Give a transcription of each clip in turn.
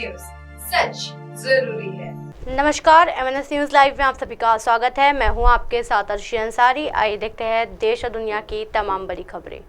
News, सच जरूरी है। नमस्कार, MNS न्यूज लाइव में आप सभी का स्वागत है। मैं हूं आपके साथ अर्शी अंसारी। आइए देखते हैं देश और दुनिया की तमाम बड़ी खबरें।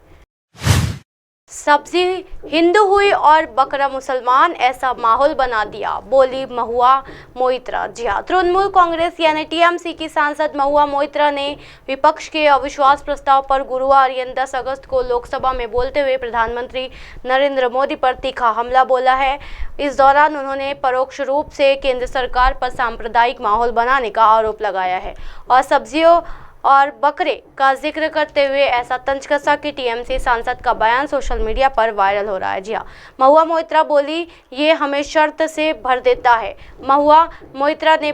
सब्जी हिंदू हुई और बकरा मुसलमान, ऐसा माहौल बना दिया, बोली महुआ मोइत्रा। जी हाँ, तृणमूल कांग्रेस यानी TMC की सांसद महुआ मोइत्रा ने विपक्ष के अविश्वास प्रस्ताव पर गुरुवार यानी 10 अगस्त को लोकसभा में बोलते हुए प्रधानमंत्री नरेंद्र मोदी पर तीखा हमला बोला है। इस दौरान उन्होंने परोक्ष रूप से केंद्र सरकार पर सांप्रदायिक माहौल बनाने का आरोप लगाया है और सब्जियों और बकरे का जिक्र करते हुए ऐसा तंज कसा कि TMC सांसद का बयान सोशल मीडिया पर वायरल हो रहा है। जी हाँ, महुआ मोइत्रा बोली, ये हमें शर्त से भर देता है। महुआ मोइत्रा ने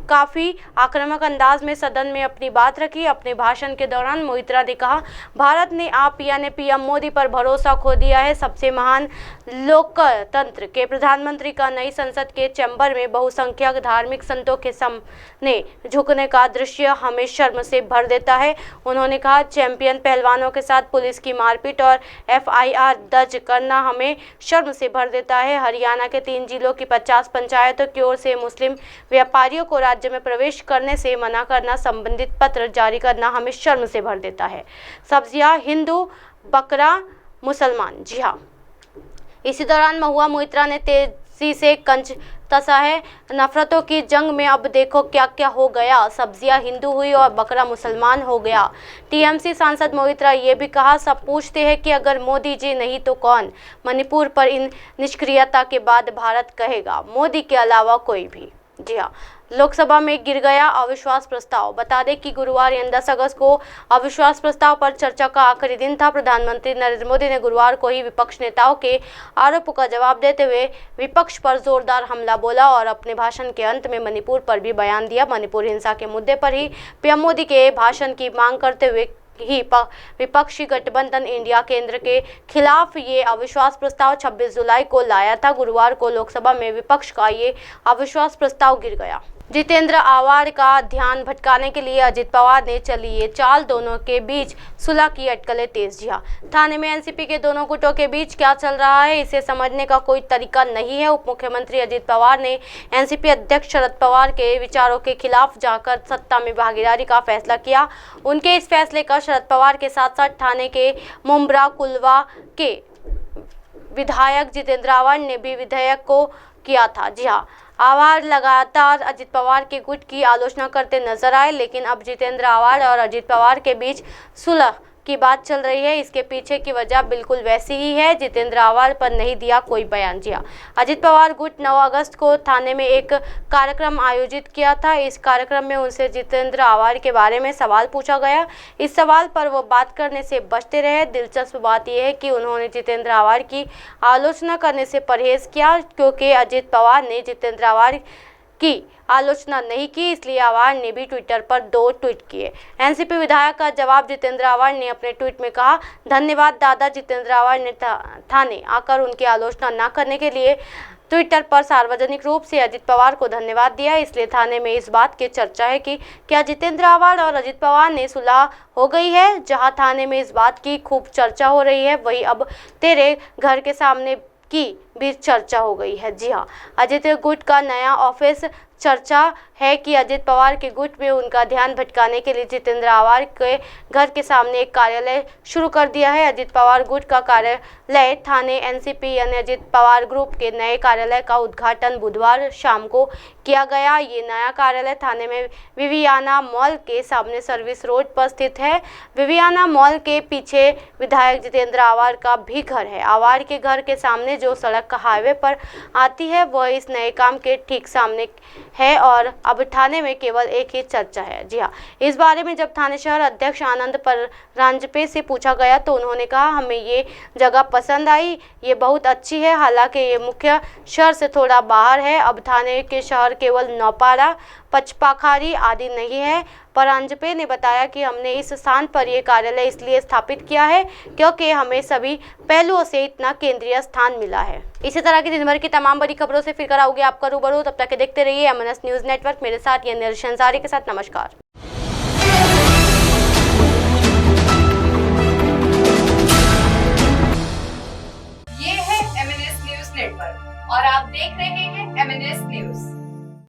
काफी आक्रामक अंदाज में सदन में अपनी बात रखी। अपने भाषण के दौरान मोइत्रा ने कहा, भारत ने आप यानी PM मोदी पर भरोसा खो दिया है। सबसे महान लोकतंत्र के प्रधानमंत्री का नई संसद के चैम्बर में बहुसंख्यक धार्मिक संतों के सामने झुकने का दृश्य हमें शर्म से भर देता है। उन्होंने कहा, चैंपियन पहलवानों के साथ पुलिस की मारपीट और FIR दर्ज करना हमें शर्म से भर देता है। हरियाणा के 3 जिलों की 50 पंचायतों की ओर से मुस्लिम व्यापारियों को राज्य में प्रवेश करने से मना करना, संबंधित पत्र जारी करना हमें शर्म से भर देता है। सब्जियां हिंदू, बकरा मुसलमान। जी हाँ, इसी दौरान महुआ मोइत्रा ने तेजी से कंच कसा है। नफरतों की जंग में अब देखो क्या क्या हो गया, सब्जियां हिंदू हुई और बकरा मुसलमान हो गया। TMC सांसद मोइत्रा ये भी कहा, सब पूछते हैं कि अगर मोदी जी नहीं तो कौन। मणिपुर पर इन निष्क्रियता के बाद भारत कहेगा, मोदी के अलावा कोई भी। जी हाँ, लोकसभा में गिर गया अविश्वास प्रस्ताव। बता दें कि गुरुवार यानी 10 अगस्त को अविश्वास प्रस्ताव पर चर्चा का आखिरी दिन था। प्रधानमंत्री नरेंद्र मोदी ने गुरुवार को ही विपक्ष नेताओं के आरोपों का जवाब देते हुए विपक्ष पर जोरदार हमला बोला और अपने भाषण के अंत में मणिपुर पर भी बयान दिया। मणिपुर हिंसा के मुद्दे पर ही PM मोदी के भाषण की मांग करते हुए ही विपक्षी गठबंधन इंडिया केंद्र के खिलाफ ये अविश्वास प्रस्ताव 26 जुलाई को लाया था। गुरुवार को लोकसभा में विपक्ष का ये अविश्वास प्रस्ताव गिर गया। जितेंद्र आवाड़ का ध्यान भटकाने के लिए अजित पवार ने चली ये चाल, दोनों के बीच सुलह की अटकलें तेज। जी हाँ, थाने में NCP के दोनों गुटों के बीच क्या चल रहा है, इसे समझने का कोई तरीका नहीं है। उप मुख्यमंत्री अजित पवार ने NCP अध्यक्ष शरद पवार के विचारों के खिलाफ जाकर सत्ता में भागीदारी का फैसला किया। उनके इस फैसले का शरद पवार के साथ साथ थाने के मुंब्रा कुलवा के विधायक जितेंद्र आवाड़ ने भी विधेयक को किया था। जी हाँ, आवाड़ लगातार अजित पवार के गुट की आलोचना करते नजर आए, लेकिन अब जितेंद्र आवाड़ और अजित पवार के बीच सुलह की बात चल रही है। इसके पीछे की वजह बिल्कुल वैसी ही है, जितेंद्र आवाड़ पर नहीं दिया कोई बयान। जी हाँ, अजित पवार गुट 9 अगस्त को थाने में एक कार्यक्रम आयोजित किया था। इस कार्यक्रम में उनसे जितेंद्र आवाड़ के बारे में सवाल पूछा गया। इस सवाल पर वो बात करने से बचते रहे। दिलचस्प बात यह है कि उन्होंने जितेंद्र आवाड़ की आलोचना करने से परहेज किया, क्योंकि अजित पवार ने जितेंद्र आवाड़ की आलोचना नहीं की, इसलिए आवाड़ ने भी ट्विटर पर 2 ट्वीट किए। NCP विधायक का जवाब जितेंद्र आवाड़ ने अपने ट्वीट में कहा, धन्यवाद दादा। जितेंद्र आवाड़ ने थाने आकर उनकी आलोचना न करने के लिए ट्विटर पर सार्वजनिक रूप से अजित पवार को धन्यवाद दिया। इसलिए थाने में इस बात की चर्चा है कि क्या जितेंद्र आवाड़ और अजित पवार ने सुलह हो गई है। जहां थाने में इस बात की खूब चर्चा हो रही है, वही अब तेरे घर के सामने की भी चर्चा हो गई है। जी हाँ, अजित गुट का नया ऑफिस। चर्चा है कि अजित पवार के गुट में उनका ध्यान भटकाने के लिए जितेंद्र आवाड़ के घर के सामने एक कार्यालय शुरू कर दिया है। अजित पवार गुट का कार्यालय थाने NCP यानी अजित पवार ग्रुप के नए कार्यालय का उद्घाटन बुधवार शाम को किया गया। ये नया कार्यालय थाने में विवियाना मॉल के सामने सर्विस रोड पर स्थित है। विवियाना मॉल के पीछे विधायक जितेंद्र आवाड़ का भी घर है। आवाड़ के घर के सामने जो सड़क का हाईवे पर आती है, वह इस नए काम के ठीक सामने है और अब थाने में केवल एक ही चर्चा है। जी हाँ, इस बारे में जब थाने शहर अध्यक्ष आनंद परांजपे से पूछा गया तो उन्होंने कहा, हमें ये जगह पसंद आई, ये बहुत अच्छी है। हालांकि ये मुख्य शहर से थोड़ा बाहर है। अब थाने के शहर केवल नौपाड़ा, पचपाखारी आदि नहीं है। परांजपे ने बताया कि हमने इस स्थान पर यह कार्यालय इसलिए स्थापित किया है क्योंकि हमें सभी पहलुओं से इतना केंद्रीय स्थान मिला है। इसी तरह की दिन भर की तमाम बड़ी खबरों से फिर कराओगे आपका रूबरू। तब तक के देखते रहिए MNS न्यूज नेटवर्क। मेरे साथ ये अर्शी अंसारी के साथ नमस्कार। ये है MNS न्यूज नेटवर्क। और आप देख रहे हैं MNS न्यूज।